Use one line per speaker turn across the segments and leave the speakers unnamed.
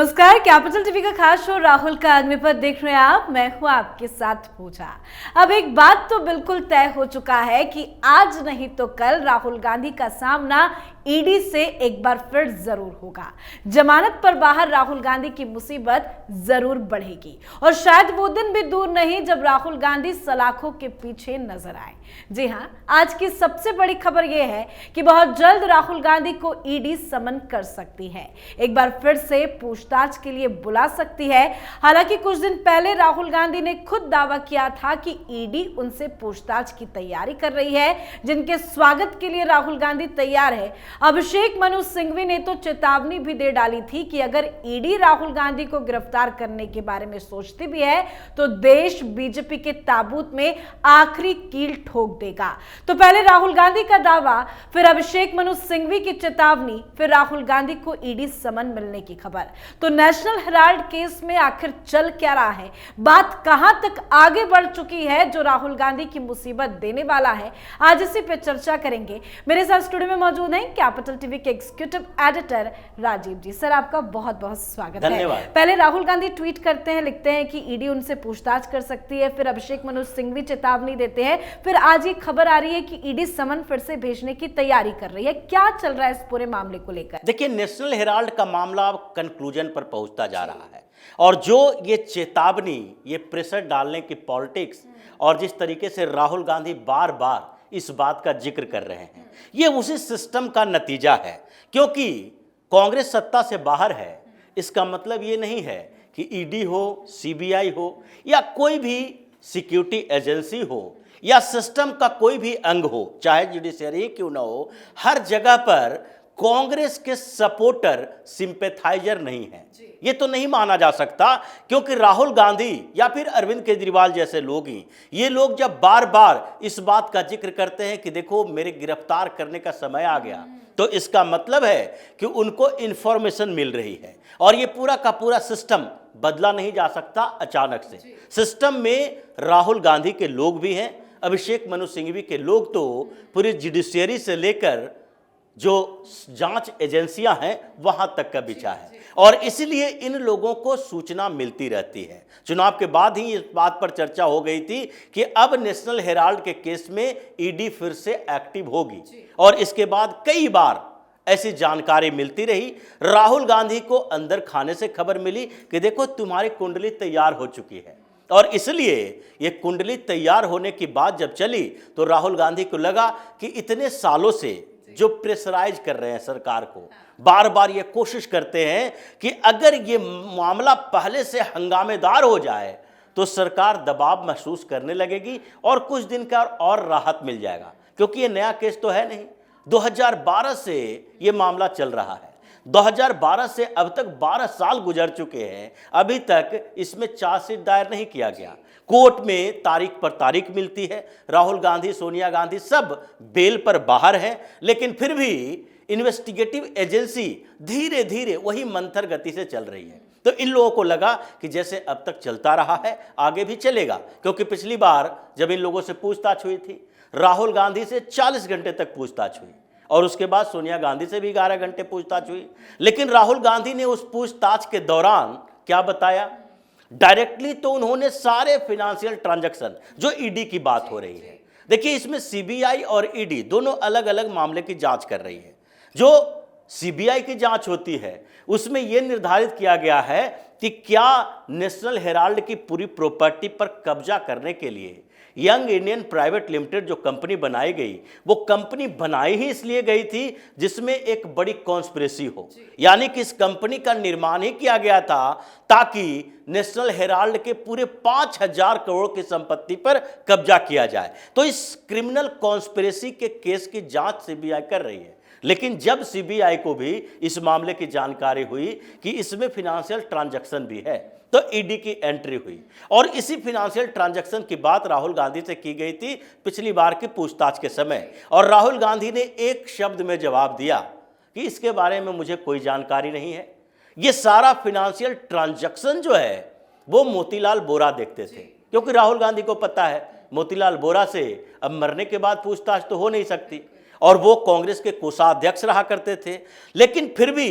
नमस्कार, capital TV का खास शो राहुल का अग्निपथ देख रहे हैं आप। मैं हूं आपके साथ पूजा। अब एक बात तो बिल्कुल तय हो चुका है कि आज नहीं तो कल राहुल गांधी का सामना ईडी से एक बार फिर जरूर होगा। जमानत पर बाहर राहुल गांधी की मुसीबत जरूर बढ़ेगी और शायद वो दिन भी दूर नहीं जब राहुल गांधी सलाखों के पीछे नजर आए। जी हां, आज की सबसे बड़ी खबर यह है कि बहुत जल्द राहुल गांधी को ईडी समन कर सकती है, एक बार फिर से पूछताछ के लिए बुला सकती है। हालांकि कुछ दिन पहले राहुल गांधी ने खुद दावा किया था कि ईडी उनसे पूछताछ की तैयारी कर रही है, जिनके स्वागत के लिए राहुल गांधी तैयार है। अभिषेक मनु सिंघवी ने तो चेतावनी भी दे डाली थी कि अगर ईडी राहुल गांधी को गिरफ्तार करने के बारे में सोचती भी है तो देश बीजेपी के ताबूत में आखिरी कील ठोक देगा। तो पहले राहुल गांधी का दावा, फिर अभिषेक मनु सिंघवी की चेतावनी, फिर राहुल गांधी को ईडी समन मिलने की खबर। तो नेशनल हेराल्ड केस में आखिर चल क्या रहा है, बात कहां तक आगे बढ़ चुकी है जो राहुल गांधी की मुसीबत देने वाला है, आज इसी पे चर्चा करेंगे। मेरे साथ स्टूडियो में मौजूद हैं कैपिटल टीवी के एग्जीक्यूटिव एडिटर राजीव जी। सर, आपका बहुत बहुत स्वागत है। पहले राहुल गांधी ट्वीट करते हैं, लिखते हैं कि ईडी उनसे पूछताछ कर सकती है, फिर अभिषेक मनु सिंघवी चेतावनी देते हैं, फिर आज ये खबर आ रही है कि ईडी समन फिर से भेजने की तैयारी कर रही है। क्या चल रहा है इस पूरे मामले को लेकर?
देखिए, नेशनल हेराल्ड का मामला अब कंक्लूजन पर पहुंचता जा रहा है और जो ये चेतावनी, ये प्रेशर डालने की पॉलिटिक्स और जिस तरीके से राहुल गांधी बार बार इस बात का जिक्र कर रहे हैं, ये उसी सिस्टम का नतीजा है। क्योंकि कांग्रेस सत्ता से बाहर है, इसका मतलब ये नहीं है कि ईडी हो, सीबीआई हो या कोई भी सिक्योरिटी एजेंसी हो या सिस्टम का कोई भी अंग हो, चाहे जुडिशरी क्यों ना हो, हर जगह पर कांग्रेस के सपोर्टर सिंपैथाइजर नहीं है। ये तो नहीं माना जा सकता, क्योंकि राहुल गांधी या फिर अरविंद केजरीवाल जैसे लोग ही, ये लोग जब बार बार इस बात का जिक्र करते हैं कि देखो मेरे गिरफ्तार करने का समय आ गया, तो इसका मतलब है कि उनको इंफॉर्मेशन मिल रही है। और ये पूरा का पूरा सिस्टम बदला नहीं जा सकता अचानक से। सिस्टम में राहुल गांधी के लोग भी हैं, अभिषेक मनु सिंघवी के लोग तो पूरी जुडिशियरी से लेकर जो जांच एजेंसियां हैं वहां तक का बिछा है और इसलिए इन लोगों को सूचना मिलती रहती है। चुनाव के बाद ही इस बात पर चर्चा हो गई थी कि अब नेशनल हेराल्ड के केस में ईडी फिर से एक्टिव होगी और इसके बाद कई बार ऐसी जानकारी मिलती रही। राहुल गांधी को अंदर खाने से खबर मिली कि देखो तुम्हारी कुंडली तैयार हो चुकी है और इसलिए ये कुंडली तैयार होने की बात जब चली तो राहुल गांधी को लगा कि इतने सालों से जो प्रेशराइज कर रहे हैं सरकार को, बार बार ये कोशिश करते हैं कि अगर ये मामला पहले से हंगामेदार हो जाए तो सरकार दबाव महसूस करने लगेगी और कुछ दिन का और राहत मिल जाएगा। क्योंकि ये नया केस तो है नहीं, 2012 से ये मामला चल रहा है। 2012 से अब तक 12 साल गुजर चुके हैं, अभी तक इसमें चार्जशीट दायर नहीं किया गया। कोर्ट में तारीख पर तारीख मिलती है, राहुल गांधी, सोनिया गांधी सब बेल पर बाहर हैं, लेकिन फिर भी इन्वेस्टिगेटिव एजेंसी धीरे धीरे वही मंथर गति से चल रही है। तो इन लोगों को लगा कि जैसे अब तक चलता रहा है आगे भी चलेगा, क्योंकि पिछली बार जब इन लोगों से पूछताछ हुई थी, राहुल गांधी से 40 घंटे तक पूछताछ हुई और उसके बाद सोनिया गांधी से भी 11 घंटे पूछताछ हुई। लेकिन राहुल गांधी ने उस पूछताछ के दौरान क्या बताया? डायरेक्टली तो उन्होंने सारे फिनेंशियल ट्रांजैक्शन, जो ईडी की बात हो रही है, देखिए इसमें सीबीआई और ईडी दोनों अलग अलग मामले की जांच कर रही है। जो सीबीआई की जांच होती है उसमें यह निर्धारित किया गया है कि क्या नेशनल हेराल्ड की पूरी प्रॉपर्टी पर कब्जा करने के लिए यंग इंडियन प्राइवेट लिमिटेड जो कंपनी बनाई गई, वो कंपनी बनाई ही इसलिए गई थी जिसमें एक बड़ी कॉन्स्पिरेसी हो, यानी कि इस कंपनी का निर्माण ही किया गया था ताकि नेशनल हेराल्ड के पूरे 5000 करोड़ की संपत्ति पर कब्जा किया जाए। तो इस क्रिमिनल कॉन्स्पिरेसी के केस की जांच सीबीआई कर रही है। लेकिन जब सीबीआई को भी इस मामले की जानकारी हुई कि इसमें फिनेंशियल ट्रांजैक्शन भी है, तो ईडी की एंट्री हुई और इसी फिनेंशियल ट्रांजैक्शन की बात राहुल गांधी से की गई थी पिछली बार की पूछताछ के समय, और राहुल गांधी ने एक शब्द में जवाब दिया कि इसके बारे में मुझे कोई जानकारी नहीं है। ये सारा फिनेंशियल ट्रांजैक्शन जो है वो मोतीलाल बोरा देखते थे, क्योंकि राहुल गांधी को पता है मोतीलाल बोरा से अब मरने के बाद पूछताछ तो हो नहीं सकती और वो कांग्रेस के कोषाध्यक्ष रहा करते थे। लेकिन फिर भी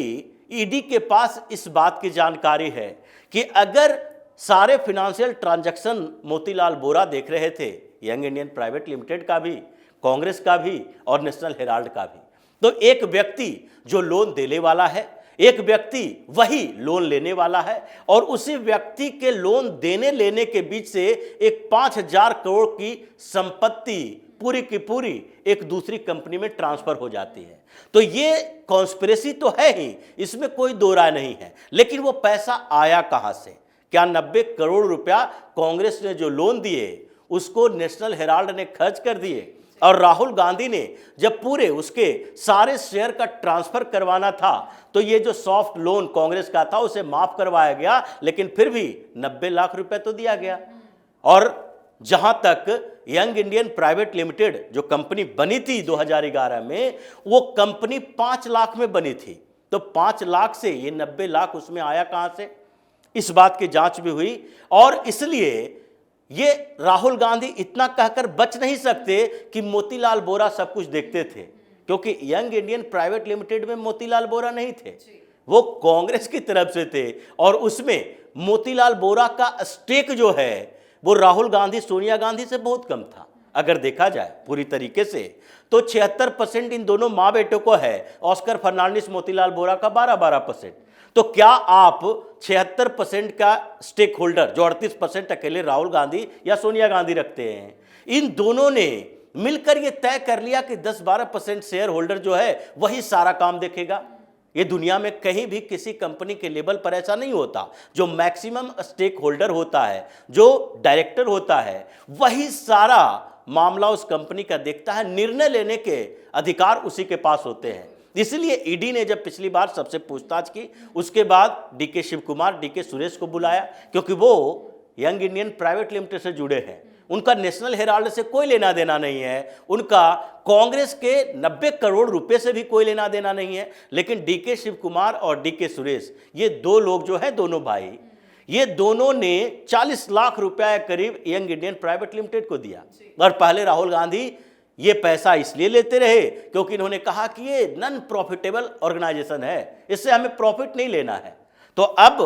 ईडी के पास इस बात की जानकारी है कि अगर सारे फाइनेंशियल ट्रांजैक्शन मोतीलाल वोरा देख रहे थे, यंग इंडियन प्राइवेट लिमिटेड का भी, कांग्रेस का भी और नेशनल हेराल्ड का भी, तो एक व्यक्ति जो लोन देने वाला है, एक व्यक्ति वही लोन लेने वाला है, और उसी व्यक्ति के लोन देने लेने के बीच से एक 5,000 करोड़ की संपत्ति पूरी की पूरी एक दूसरी कंपनी में ट्रांसफर हो जाती है। तो ये कॉन्स्पिरेसी तो है ही, इसमें कोई दो राय नहीं है। लेकिन वो पैसा आया कहां से? क्या 90 करोड़ रुपया कांग्रेस ने जो लोन दिए उसको नेशनल हेराल्ड ने खर्च कर दिए, और राहुल गांधी ने जब पूरे उसके सारे शेयर का ट्रांसफर करवाना था तो ये जो सॉफ्ट लोन कांग्रेस का था उसे माफ करवाया गया, लेकिन फिर भी 90 लाख रुपए तो दिया गया। और जहां तक यंग इंडियन प्राइवेट लिमिटेड जो कंपनी बनी थी 2011 में, वो कंपनी 5 लाख में बनी थी, तो 5 लाख से ये 90 लाख उसमें आया कहां से? इस बात की जांच भी हुई, और इसलिए ये राहुल गांधी इतना कहकर बच नहीं सकते कि मोतीलाल वोरा सब कुछ देखते थे, क्योंकि यंग इंडियन प्राइवेट लिमिटेड में मोतीलाल वोरा नहीं थे, वो कांग्रेस की तरफ से थे, और उसमें मोतीलाल वोरा का स्टेक जो है वो राहुल गांधी सोनिया गांधी से बहुत कम था। अगर देखा जाए पूरी तरीके से तो 76% इन दोनों माँ बेटों को है, ऑस्कर फर्नांडिस मोतीलाल वोरा का 12% तो क्या आप 76% का स्टेक होल्डर जो 38% अकेले राहुल गांधी या सोनिया गांधी रखते हैं, इन दोनों ने मिलकर यह तय कर लिया कि 10-12% शेयर होल्डर जो है वही सारा काम देखेगा? ये दुनिया में कहीं भी किसी कंपनी के लेवल पर ऐसा नहीं होता। जो मैक्सिमम स्टेक होल्डर होता है, जो डायरेक्टर होता है, वही सारा मामला उस कंपनी का देखता है, निर्णय लेने के अधिकार उसी के पास होते हैं। इसलिए ईडी ने जब पिछली बार सबसे पूछताछ की, उसके बाद डीके शिव कुमार, डीके सुरेश को बुलाया, क्योंकि वो यंग इंडियन प्राइवेट लिमिटेड से जुड़े हैं, उनका नेशनल हेराल्ड से कोई लेना देना नहीं है, उनका कांग्रेस के 90 करोड़ रुपए से भी कोई लेना देना नहीं है। लेकिन डीके शिव कुमार और डीके सुरेश, ये दो लोग जो है, दोनों भाई, ये दोनों ने 40 लाख रुपया करीब यंग इंडियन प्राइवेट लिमिटेड को दिया। और पहले राहुल गांधी ये पैसा इसलिए लेते रहे क्योंकि इन्होंने कहा कि ये नॉन प्रॉफिटेबल ऑर्गेनाइजेशन है, इससे हमें प्रॉफिट नहीं लेना है। तो अब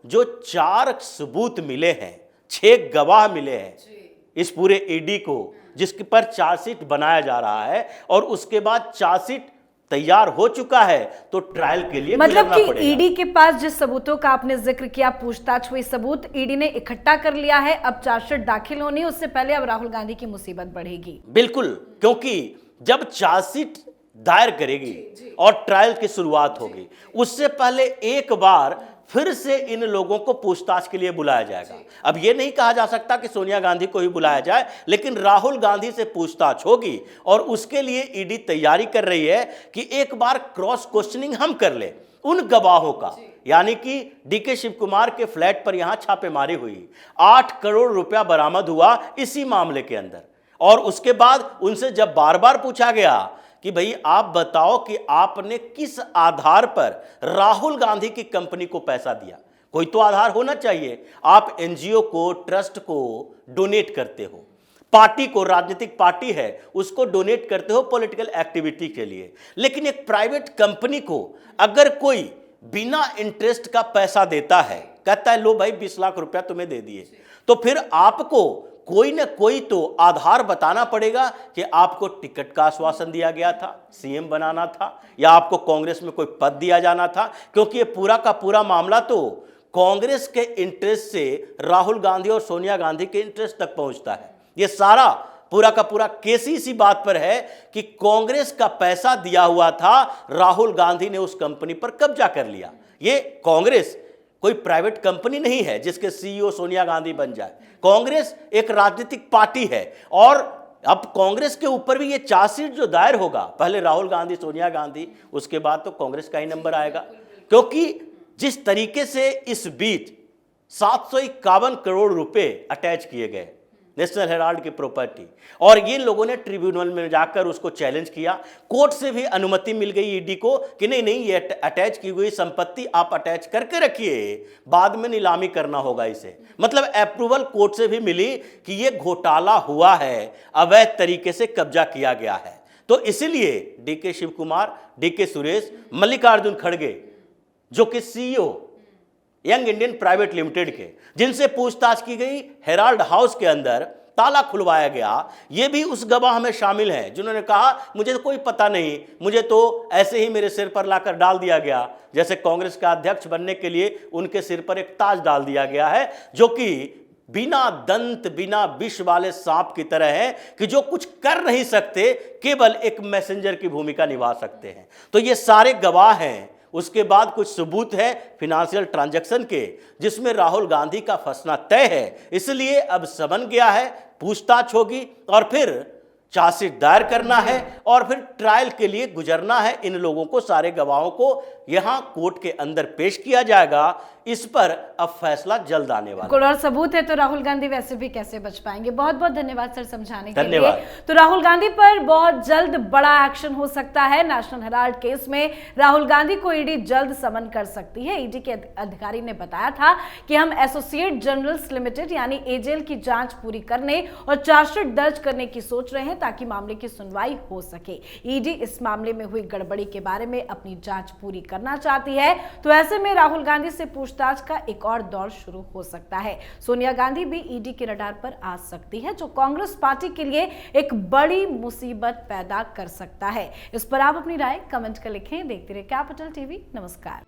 जो 4 सबूत मिले हैं, 6 गवाह मिले हैं इस पूरे ईडी को, जिसके पर चार्जशीट बनाया जा रहा है, और उसके बाद चार्जशीट तैयार हो चुका है, तो ट्रायल के लिए
मतलब कि ईडी के पास जिस सबूतों का आपने जिक्र किया, पूछताछ हुई, सबूत ईडी ने इकट्ठा कर लिया है, अब चार्जशीट दाखिल होनी, उससे पहले अब राहुल गांधी की मुसीबत बढ़ेगी।
बिल्कुल, क्योंकि जब चार्जशीट दायर करेगी और ट्रायल की शुरुआत होगी, उससे पहले एक बार फिर से इन लोगों को पूछताछ के लिए बुलाया जाएगा। अब यह नहीं कहा जा सकता कि सोनिया गांधी को ही बुलाया जाए, लेकिन राहुल गांधी से पूछताछ होगी, और उसके लिए ईडी तैयारी कर रही है कि एक बार क्रॉस क्वेश्चनिंग हम कर ले उन गवाहों का। यानी कि डीके शिव कुमार के फ्लैट पर यहां छापेमारी हुई, 8 करोड़ रुपया बरामद हुआ इसी मामले के अंदर, और उसके बाद उनसे जब बार बार पूछा गया कि भाई आप बताओ कि आपने किस आधार पर राहुल गांधी की कंपनी को पैसा दिया, कोई तो आधार होना चाहिए। आप एनजीओ को, ट्रस्ट को डोनेट करते हो, पार्टी को, राजनीतिक पार्टी है उसको डोनेट करते हो पॉलिटिकल एक्टिविटी के लिए, लेकिन एक प्राइवेट कंपनी को अगर कोई बिना इंटरेस्ट का पैसा देता है, कहता है लो भाई 20 लाख रुपया तुम्हें दे दिए, तो फिर आपको कोई ना कोई तो आधार बताना पड़ेगा कि आपको टिकट का आश्वासन दिया गया था, सीएम बनाना था, या आपको कांग्रेस में कोई पद दिया जाना था, क्योंकि ये पूरा का पूरा मामला तो कांग्रेस के इंटरेस्ट से राहुल गांधी और सोनिया गांधी के इंटरेस्ट तक पहुंचता है। ये सारा पूरा का पूरा केस इसी बात पर है कि कांग्रेस का पैसा दिया हुआ था, राहुल गांधी ने उस कंपनी पर कब्जा कर लिया। ये कांग्रेस कोई प्राइवेट कंपनी नहीं है जिसके सीईओ सोनिया गांधी बन जाए, कांग्रेस एक राजनीतिक पार्टी है, और अब कांग्रेस के ऊपर भी ये चार्जशीट जो दायर होगा, पहले राहुल गांधी, सोनिया गांधी, उसके बाद तो कांग्रेस का ही नंबर आएगा, क्योंकि जिस तरीके से इस बीच 751 करोड़ रुपए अटैच किए गए नेशनल हेराल्ड की प्रॉपर्टी, और ये लोगों ने ट्रिब्यूनल में जाकर उसको चैलेंज किया, कोर्ट से भी अनुमति मिल गई ईडी को कि नहीं नहीं ये अटैच की हुई संपत्ति आप अटैच करके रखिए, बाद में नीलामी करना होगा इसे। मतलब अप्रूवल कोर्ट से भी मिली कि ये घोटाला हुआ है, अवैध तरीके से कब्जा किया गया है। तो इसीलिए डीके शिव कुमार, डीके सुरेश, मल्लिकार्जुन खड़गे जो कि CEO young Indian private limited के, जिनसे पूछताछ की गई, हेराल्ड हाउस के अंदर ताला खुलवाया गया, ये भी उस गवाह में शामिल हैं जिन्होंने कहा मुझे तो कोई पता नहीं, मुझे तो ऐसे ही मेरे सिर पर लाकर डाल दिया गया, जैसे कांग्रेस का अध्यक्ष बनने के लिए उनके सिर पर एक ताज डाल दिया गया है, जो कि बिना दंत बिना विष वाले सांप की तरह है कि जो कुछ कर नहीं सकते, केवल एक मैसेंजर की भूमिका निभा सकते हैं। तो ये सारे गवाह हैं। उसके बाद कुछ सबूत है फिनेंशियल ट्रांजैक्शन के, जिसमें राहुल गांधी का फंसना तय है। इसलिए अब समन गया है, पूछताछ होगी और फिर चार्जशीट दायर करना है और फिर ट्रायल के लिए गुजरना है। इन लोगों को, सारे गवाहों को यहां कोर्ट के अंदर पेश किया जाएगा। इस पर अब फैसला जल्द आने वाला
है। और सबूत है तो राहुल गांधी वैसे भी कैसे बच पाएंगे। बहुत बहुत धन्यवाद सर समझाने के लिए। तो राहुल गांधी पर बहुत जल्द बड़ा एक्शन हो सकता है। नेशनल हेराल्ड केस में राहुल गांधी को ईडी जल्द समन कर सकती है। ईडी के अधिकारी ने बताया था कि हम एसोसिएट जर्नल्स लिमिटेड यानी एजेएल की जांच पूरी करने और चार्जशीट दर्ज करने की सोच रहे हैं ताकि मामले की सुनवाई हो सके। ईडी इस मामले में हुई गड़बड़ी के बारे में अपनी जांच पूरी करना चाहती है। तो ऐसे में राहुल गांधी से पूछताछ का एक और दौर शुरू हो सकता है। सोनिया गांधी भी ईडी के रडार पर आ सकती है, जो कांग्रेस पार्टी के लिए एक बड़ी मुसीबत पैदा कर सकता है। इस पर आप अपनी राय कमेंट कर लिखें। देखते रहिए कैपिटल टीवी। नमस्कार।